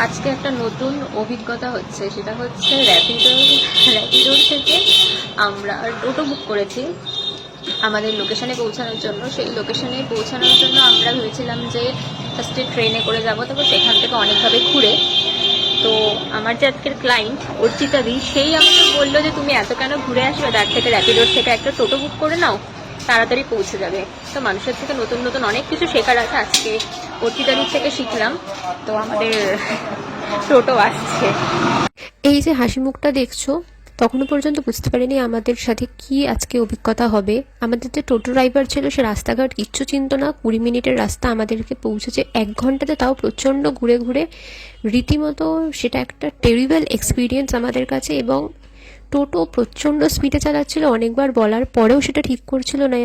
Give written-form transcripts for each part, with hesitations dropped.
আজকে একটা নতুন অভিজ্ঞতা হচ্ছে, সেটা হচ্ছে র্যাপিডোর থেকে আমরা টোটো বুক করেছি আমাদের লোকেশানে পৌঁছানোর জন্য। সেই লোকেশানে পৌঁছানোর জন্য আমরা ভেবেছিলাম যে ফার্স্টে ট্রেনে করে যাবো, তারপর সেখান থেকে অনেকভাবে ঘুরে। তো আমার যে আজকের ক্লায়েন্ট অর্চিতা দি, সেই আমাকে বললো যে তুমি এত কেন ঘুরে আসবে, তার থেকে র্যাপিডোর থেকে একটা টোটো বুক করে নাও, তাড়াতাড়ি পৌঁছে যাবে। তো মানুষের থেকে নতুন নতুন অনেক কিছু শেখার আছে, আজকে অর্চিতাদির থেকে শিখলাম। তো আমাদের টোটো আসছে। এই যে হাসি মুখটা দেখছো, তখনও পর্যন্ত বুঝতে পারিনি আমাদের সাথে কি আজকে অভিজ্ঞতা হবে। আমাদের যে টোটো ড্রাইভার ছিল সে রাস্তাঘাট কিচ্ছু চিনত না। 20 মিনিটের রাস্তা আমাদেরকে পৌঁছেছে 1 ঘন্টাতে, তাও প্রচণ্ড ঘুরে ঘুরে। রীতিমতো সেটা একটা টেরিবল এক্সপিরিয়েন্স আমাদের কাছে। এবং টোটো প্রচণ্ড স্পিডে চালাচ্ছিল, অনেকবার বলার পরেও সেটা ঠিক করছিল না।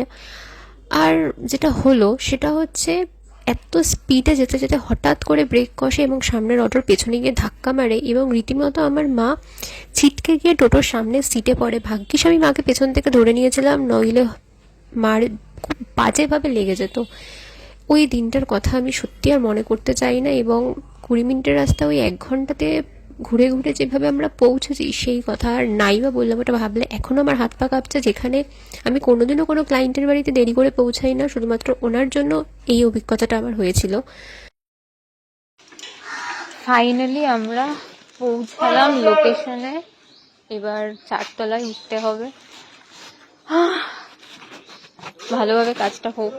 আর যেটা হলো সেটা হচ্ছে এত স্পিডে যেতে যেতে হঠাৎ করে ব্রেক কষে এবং সামনের অটোর পেছনে গিয়ে ধাক্কা মারে, এবং রীতিমতো আমার মা ছিটকে গিয়ে টোটোর সামনের সিটে পড়ে। ভাগ্যিস আমি মাকে পেছন থেকে ধরে নিয়েছিলাম, নইলে মার খুব বাজেভাবে লেগে যেত। ওই দিনটার কথা আমি সত্যি আর মনে করতে চাই না। এবং 20 মিনিটের রাস্তা ওই 1 ঘন্টাতে ঘুরে ঘুরে যেভাবে আমরা পৌঁছেছি, সেই কথা আর নাই বা বললাম। ওটা ভাবলে এখনও আমার হাত পা কাঁপছে। যেখানে আমি কোনোদিনও কোনো ক্লায়েন্টের বাড়িতে দেরি করে পৌঁছাই না, শুধুমাত্র ওনার জন্য এই অভিজ্ঞতাটা আমার হয়েছিল। ফাইনালি আমরা পৌঁছালাম লোকেশনে। এবার 4 তলায় উঠতে হবে, ভালোভাবে কাজটা হোক।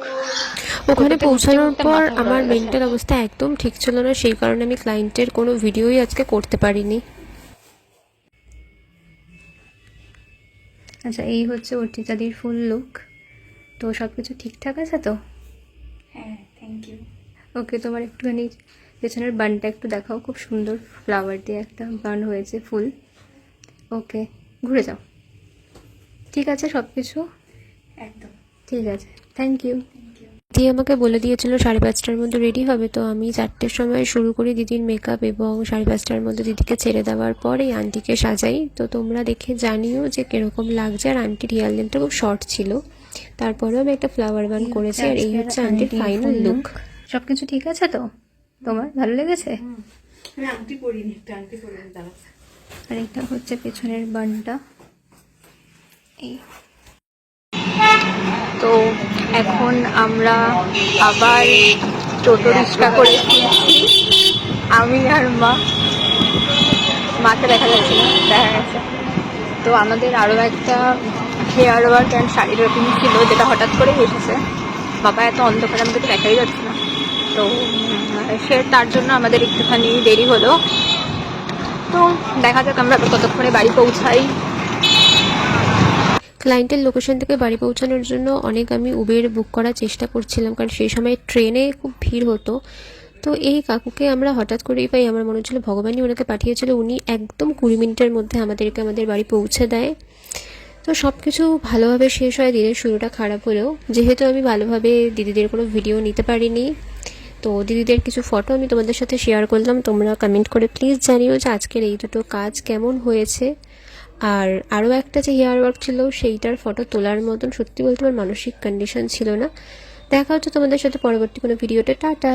ওখানে পৌঁছানোর পর আমার মেন্টাল অবস্থা একদম ঠিক ছিল না, সেই কারণে আমি ক্লায়েন্টের কোনো ভিডিওই আজকে করতে পারিনি। আচ্ছা, এই হচ্ছে অর্চিতাদির ফুল লুক। তো সব কিছু ঠিকঠাক আছে তো? হ্যাঁ, থ্যাংক ইউ। ওকে, তোমার একটুখানি পেছনের বানটা একটু দেখাও। খুব সুন্দর ফ্লাওয়ার দিয়ে একটা বান হয়েছে, ফুল। ওকে, ঘুরে যাও। ঠিক আছে, সব কিছু একদম ঠিক আছে, থ্যাংক ইউ। Thank you. দিদি আমাকে বলে দিয়েছিল 5:30টার মধ্যে রেডি হবে। তো আমি 4টের সময় শুরু করি দিদির মেকআপ, এবং 5:30টার মধ্যে দিদিকে ছেড়ে দেওয়ার পর এই আন্টিকে সাজাই। তো তোমরা দেখে জানিও যে কীরকম লাগছে। আর আন্টির হেয়ার লেন্থটা খুব শর্ট ছিল, তারপরেও আমি একটা ফ্লাওয়ার বান করেছি। আর এই হচ্ছে আন্টির ফাইনাল লুক। সব কিছু ঠিক আছে তো? তোমার ভালো লেগেছে? আমি আংটি পরিনি, একটা আংটি পরিনি, দাঁড়া। আর এটা হচ্ছে পেছনের বানটা। এই তো এখন আমরা আবার টোটো রিক্সা করে ফিরছি, আমি আর মাকে দেখা যাচ্ছে না, দেখা গেছে। তো আমাদের আরও একটা হেয়ার ওয়ার্ক অ্যান্ড শাড়ির রুটিন ছিল, যেটা হঠাৎ করেই এসেছে। বাবা এত অন্ধকার আমাকে তো দেখাই যাচ্ছে না, তো তার জন্য আমাদের একটুখানি দেরি হলো। তো দেখা যাক আমরা কতক্ষণে বাড়ি পৌঁছাই। ক্লায়েন্টের লোকেশন থেকে বাড়ি পৌঁছানোর জন্য অনেক আমি উবের বুক করার চেষ্টা করছিলাম, কারণ সেই সময় ট্রেনে খুব ভিড় হতো। তো এই কাকুকে আমরা হঠাৎ করেই পাই। আমার মনে হচ্ছিলো ভগবানই ওনাকে পাঠিয়েছিল। উনি একদম 20 মিনিটের মধ্যে আমাদেরকে আমাদের বাড়ি পৌঁছে দেয়। তো সব কিছু ভালোভাবে শেষ হয়। দিনের শুরুটা খারাপ হলেও, যেহেতু আমি ভালোভাবে দিদিদের কোনো ভিডিও নিতে পারিনি, তো দিদিদের কিছু ফটো আমি তোমাদের সাথে শেয়ার করলাম। তোমরা কমেন্ট করে প্লিজ জানিও যে আজকের এই দুটো কাজ কেমন হয়েছে। আর আরও একটা যে হেয়ার ওয়ার্ক ছিল, সেইটার ফটো তোলার মতন সত্যি বলতে আমার মানসিক কন্ডিশন ছিল না। দেখা হচ্ছে তোমাদের সাথে পরবর্তী কোনো ভিডিওতে। টাটা।